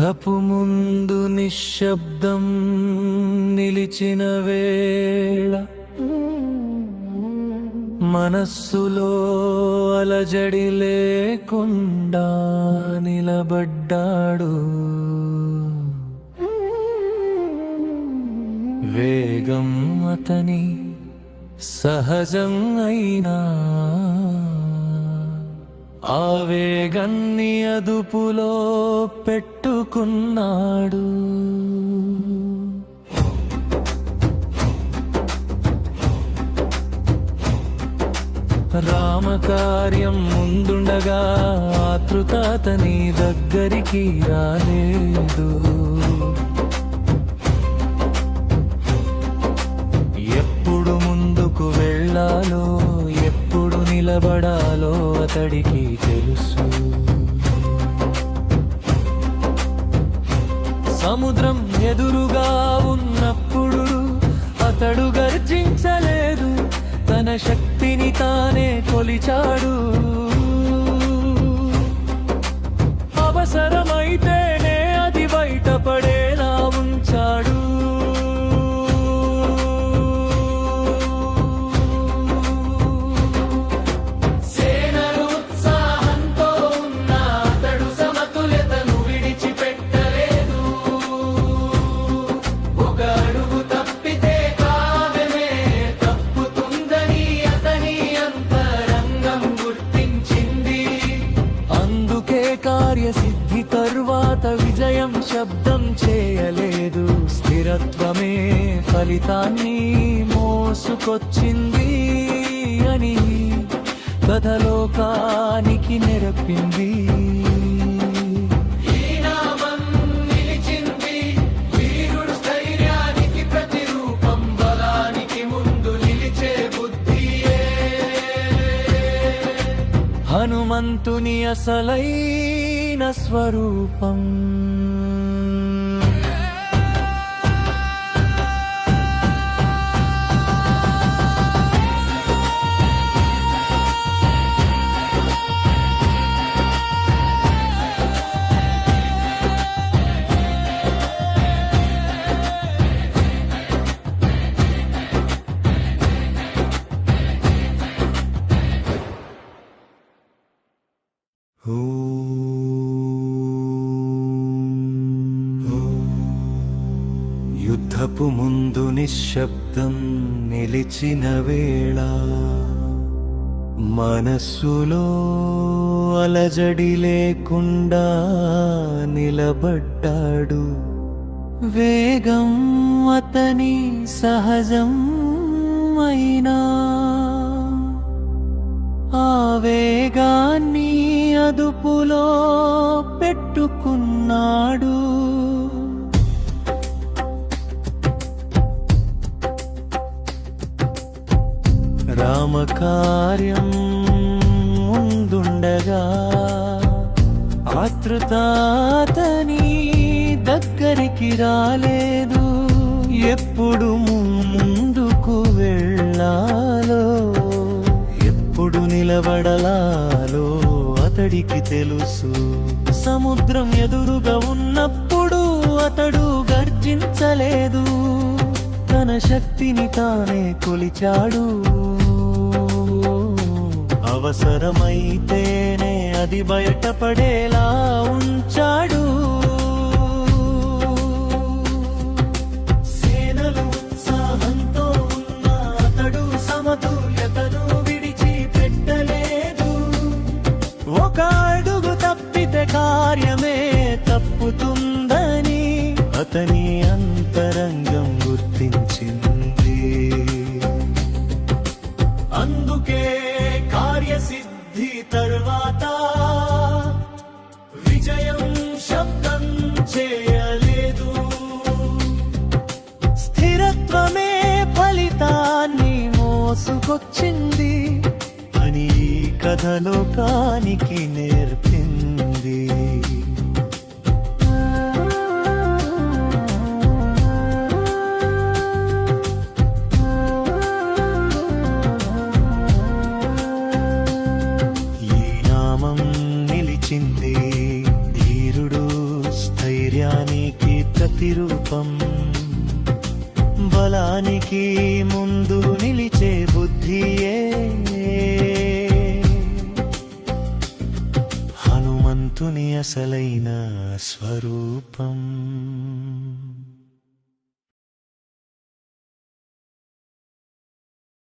యుద్ధపు ముందు నిశ్శబ్దం నిలిచిన వేళ మనస్సులో అలజడి లేకుండా నిలబడ్డాడు. వేగం అతని సహజం అయినా ఆ వేగాన్ని అదుపులో పెట్టుకున్నాడు. రామకార్యం ముందుండగా ఆతృత అతని దగ్గరికి రాలేదు. ఎప్పుడు ముందుకు వెళ్ళాలో ఎప్పుడు నిలబడాలో అతడికి తెలుసు. సముద్రం ఎదురుగా ఉన్నప్పుడు అతడు గర్జించలేదు, తన శక్తిని తానే కొలిచాడు. అవసరమైతేనే అది బయటపడేలా ఉంచాడు. కార్యసిద్ధి తరువాత విజయం శబ్దం చేయలేదు. స్థిరత్వమే ఫలితాన్ని మోసుకొచ్చింది అని కథలోకానికి నెరపింది. హనుమంతుని అసలైన స్వరూపం. యుద్ధపు ముందు నిశ్శబ్దం నిలిచిన వేళ మనస్సులో అలజడి లేకుండా నిలబడ్డాడు. వేగం అతని సహజం అయినా ఆ వేగాన్ని అదుపులో పెట్టుకున్నాడు. రామకార్యం ముందుండగా ఆతృత అతని దగ్గరికి రాలేదు. ఎప్పుడు ముందుకు వెళ్ళాలో ఎప్పుడు నిలబడాలో అతడికి తెలుసు. సముద్రం ఎదురుగా ఉన్నప్పుడు అతడు గర్జించలేదు, తన శక్తిని తానే కొలిచాడు. అవసరమైతేనే అది బయటపడేలా ఉంచాడు. సేనలు ఉత్సాహంతో ఉన్న అతడు సమతుల్యతను విడిచిపెట్టలేదు. ఒక అడుగు తప్పితే కార్యమే తప్పుతుందని అతని అంతరంగం గుర్తించింది. అందుకే కార్యసిద్ధి తరువాత విజయం శబ్దం చేయలేదు. స్థిరత్వమే ఫలితాన్ని మోసుకొచ్చింది అని కథలోకానికి నేర్పింది. ధీరుడు స్థైర్య ప్రతిరూపం. బలానికి ముందు నిలిచే బుద్ధియే హనుమంతుని అసలైన స్వరూపం.